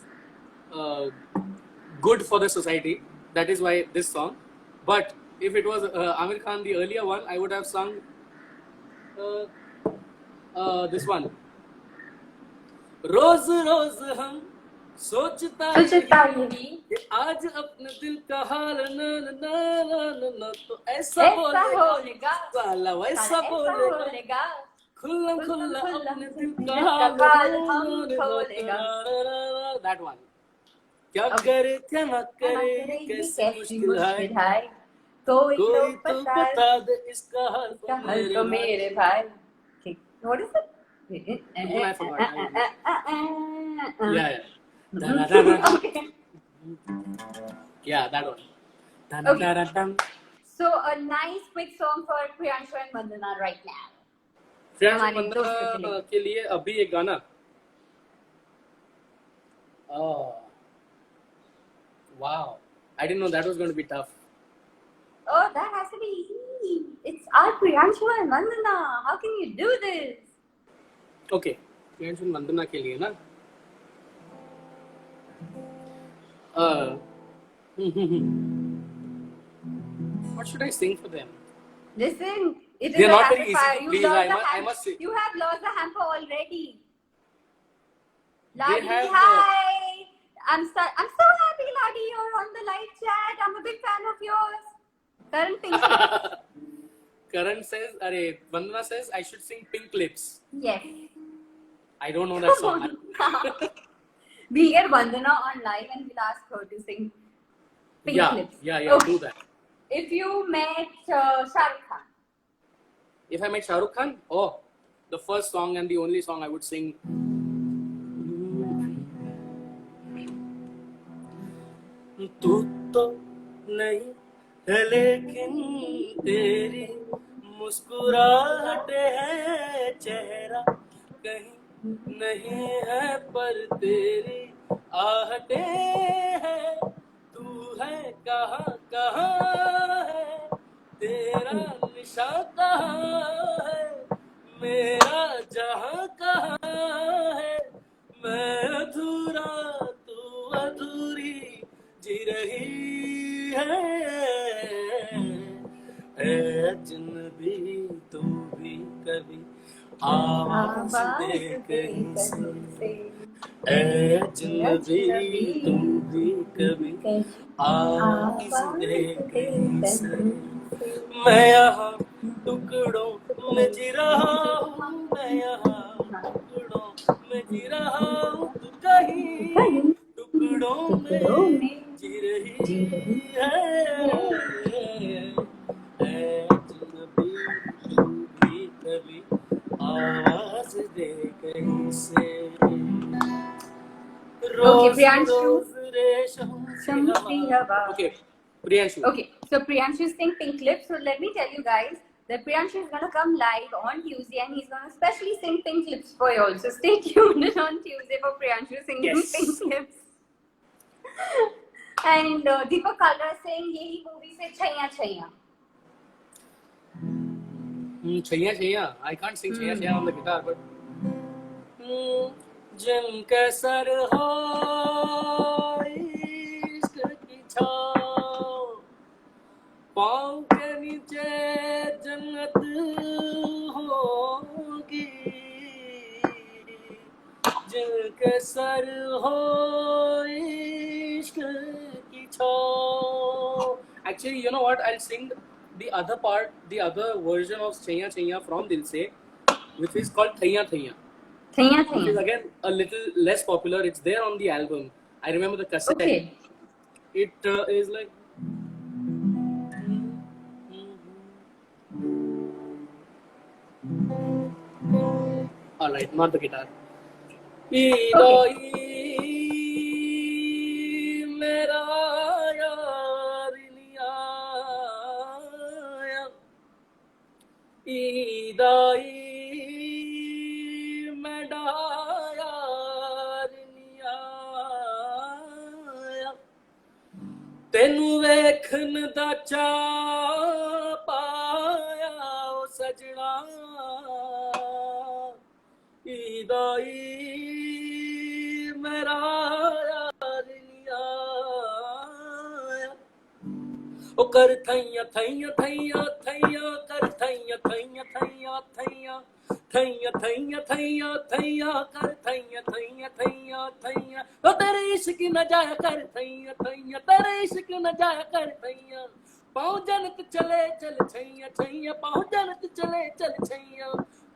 good for the society. That is why this song. But if it was Amir Khan, the earlier one, I would have sung this one. रोज रोज हम सोचता यही कि आज अपने दिल का हाल न तो ऐसा बोलेगा साला वैसा बोलेगा खुल्ला अपने दिल का हाल हम खोलेगा. That one. क्या करे क्या न करे कैसी मुश्किल है कोई तो बता दे इसका हाल तो मेरे भाई. What is it? I forgot. Yeah. Okay. Yeah, that one. Okay. So a nice quick song for Priyanshu and Vandana right now. Priyanshu and Vandana के लिए अभी एक गाना. Oh. Wow. I didn't know that was going to be tough. Oh, that has to be easy. It's our Priyanshu and Vandana. How can you do this? Okay. Priyanshu and Vandana के लिए ना. What should I sing for them? Listen, It They is are a not very rapid easy fire. to You please. lost the I hamper. must say. You have lost the hamper already. They Ladi, have. hi. I'm so happy, Ladi. You're on the live chat. I'm a big fan of yours. Karan, pink lips. Karan says, "Arey, Vandana says I should sing Pink Lips." Yes. I don't know that song. We'll get Vandana on live and we'll ask her to sing Pink Lips. Yeah, Okay. do that. If you met Shah Rukh Khan. If I met Shah Rukh Khan, the first song and the only song I would sing. तू तो नहीं है लेकिन तेरी मुस्कुराहट है, चेहरा कहीं नहीं है पर तेरी आहटे है, तू है कहाँ कहाँ है, तेरा निशान कहाँ है, मेरा जहाँ कहाँ है, मैं अधूरा तू अधूरी जी रही है, अजनबी तू भी कभी आवाज दे कहीं से, अजनबी तू भी कभी आवाज दे कहीं से, मैं यहाँ टुकड़ों में जी रहा हूँ, मैं यहाँ टुकड़ों में जी रहा हूँ, तू कहीं टुकड़ों में जी रही है, अजनबी तू भी कभी आवाज दे कहीं से, रोज रोज रेशम की हवा. Okay, Priyanshu. Okay, so Priyanshu is sing Pink Lips. So let me tell you guys that Priyanshu is going to come live on Tuesday and he's going to specially sing Pink Lips for you all. So stay tuned on Tuesday for Priyanshu singing Pink Lips. And Deepak Kalra saying yehi movie se Chaiya Chaiya. Chaiya Chaiya. I can't sing Chaiya Chaiya on the guitar, but जिनके sir हो इश्क की छाँव, पाँव के नीचे जन्नत होगी, जिनके सर हो इश्क की छाँव. Actually, you know what? I'll sing the other part, the other version of Chaiya Chaiya from Dil Se, which is called Thaiya Thaiya. Thaiya Which is Thaiya. again a little less popular. It's there on the album. I remember the cassette. Okay. It is like. Alright, not the guitar. Okay. मेरा यार नहीं आया, ईदाई मेरा यार नहीं आया, तेनू वेखन दा चा पाया ओ सजना, ईदाई मेरा यार नहीं आया, ओ कर थैया थैया थैया थैया, कर थैया थैया थैया थैया, थैया थैया थैया थैया, कर थैया थैया थैया थैया, ओ तेरे इश्क न जाया कर थैया थैया, तेरे इश्क न जाया कर थैया, पाँव जन्नत चले चल छैया छैया, पाँव जन्नत चले चल छैया,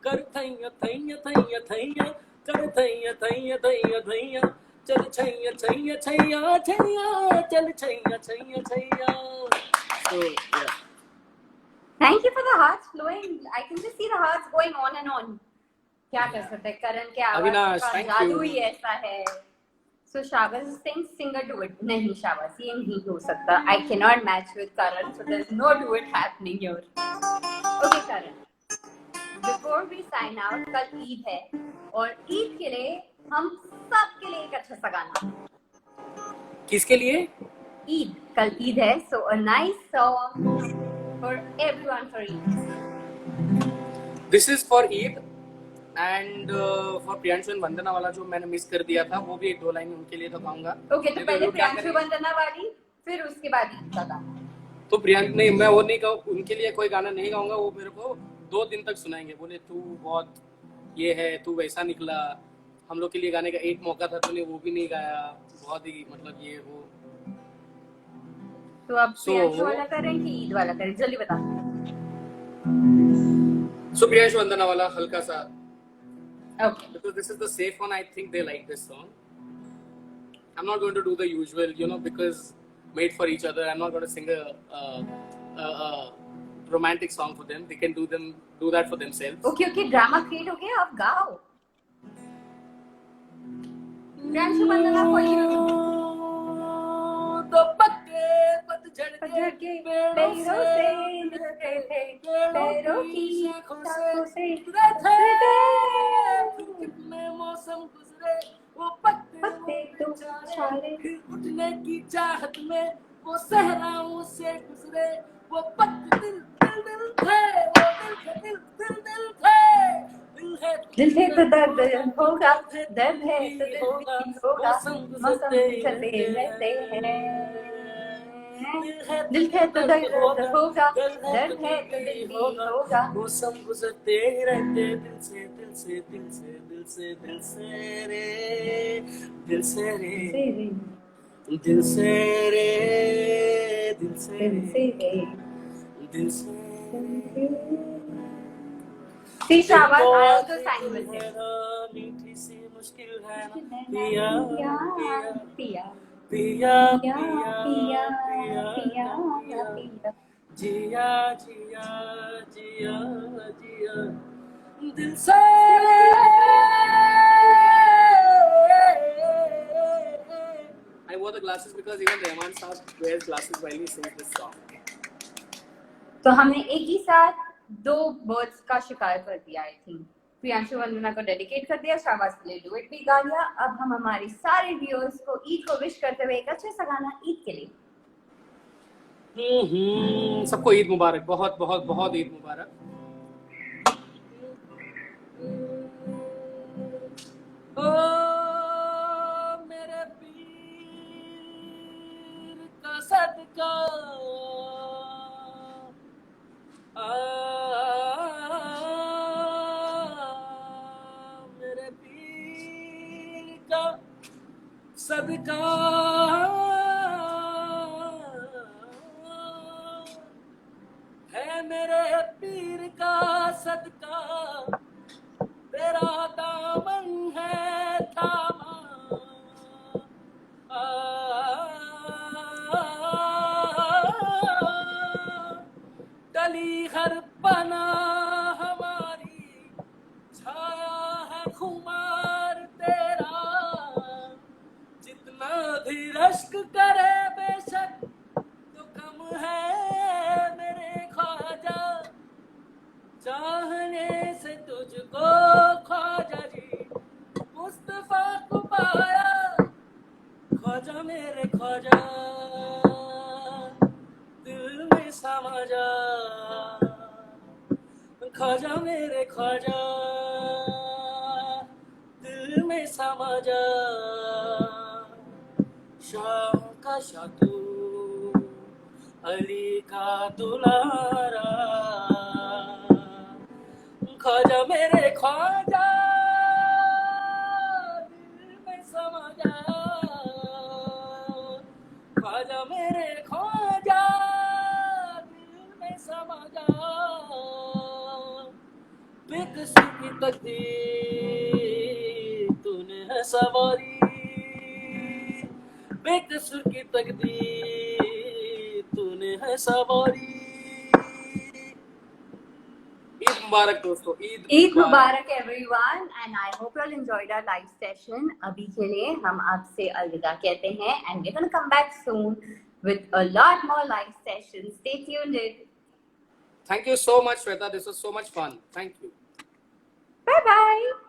कर थैया थैया थैया थैया, कर थैया थैया थैया थैया, चल छैया छैया छैया छैया, चल Chaiyya Chaiyya Chaiyya. So yeah. Thank you for the hearts flowing. I can just see the hearts going on and on. क्या कर सकते हैं, करण के आवाज का जादू ही ऐसा है. So Shabaz is saying sing a duet. नहीं Shabaz, ये नहीं हो सकता. I cannot match with Karan, so there's no duet happening here. Okay Karan, before we sign out, कल ईद है और ईद के लिए हम सब के लिए एक अच्छा सा गाना. किसके लिए? ईद, कल ईद है, so a nice song for everyone for Eid. This is for Eid and for Priyanshu and Vandana वाला जो मैंने मिस कर दिया था, वो भी एक दो लाइन उनके लिए तो गाऊंगा. Okay, तो पहले प्रियांशु वंदना वाली, फिर उसके बाद ईद का गाना. तो प्रियांशु नहीं, मैं वो नहीं गाऊँ, उनके लिए कोई गाना नहीं गाऊंगा. वो मेरे को 2 दिन तक सुनाएंगे। बोले तू बहुत ये है, तू वैसा निकला, हम लोग के लिए गाने का एक मौका था, तूने वो भी नहीं गाया, बहुत ही मतलब ये वो। तो अब प्रियांशु वाला करें कि ईद वाला करें, जल्दी बता। सो प्रियांशु वंदना वाला हल्का सा, Okay. because this is the safe one. I think they like this song. I'm not going to do the usual, because made for each other. I'm not going to sing a romantic song for them. They can do that for themselves. Okay. Drama create हो गया, अब गाओ। प्रियांशु वंदना for you. तो पत्ते पतझड़ के पैरों से निकले थे, पैरों की शाखों से कितने मौसम गुजरे, वो पत्ते तो छाले, उठने की चाहत में वो सहराओं से गुजरे, वो पत्ते दिल थे, वो दिल थे, दिल है तो दर्द होगा, दर्द है तो दिल होगा, मौसम चलते रहते हैं। दिल है तो दर्द होगा, दर्द है तो दिल होगा, मौसम गुजरते रहते, दिल से रे, दिल से रे, दिल से रे, दिल से रे, दिल से See Shahbaz, I also sang with him. मीठी सी मुश्किल है ना, पिया पिया पिया पिया पिया पिया पिया पिया पिया जिया जिया जिया जिया दिल से। I wore the glasses because even Rahman Saab wears glasses while he sings this song. तो हमने एक ही साथ 2 बर्ड्स का शिकार कर दिया। आई थिंक प्रियांशु वंदना को डेडिकेट कर दिया, शाहबाज के लिए डुएट भी गा लिया। अब हम हमारी सारे व्यूअर्स को ईद को विश करते हुए एक अच्छा सा गाना ईद के लिए। सबको ईद मुबारक, बहुत बहुत बहुत ईद मुबारक। ओ मेरे पीर का सदका, मेरे पीर का सदका है, मेरे पीर का सदका, तेरा दामन है थामा, टली हर पना हमारी, छाया है खुमार तेरा, जितना भी रश्क करे बेशक तो कम है मेरे ख्वाजा, चाहने से तुझको ख्वाजा जी, मुस्तफा को पाया, ख्वाजा मेरे ख्वाजा, दिल में समा जा, ख्वाजा मेरे ख्वाजा, दिल में समा जा, शाह का शाह तू, अली का दुलारा, ख्वाजा मेरे ख्वाजा, दिल में समा जा, ख्वाजा मेरे ख्वाजा, दिल में समा जा, बेकसूर की तकदीर तूने है सवारी, बेकसूर की तकदीर तूने है सवारी। ईद मुबारक दोस्तों, ईद मुबारक everyone, and I hope you all enjoyed our live session. अभी के लिए हम आपसे अलविदा कहते हैं, and we are gonna come back soon with a lot more live sessions. Stay tuned in. Thank you so much, Shweta. This was so much fun. Thank you. Bye bye.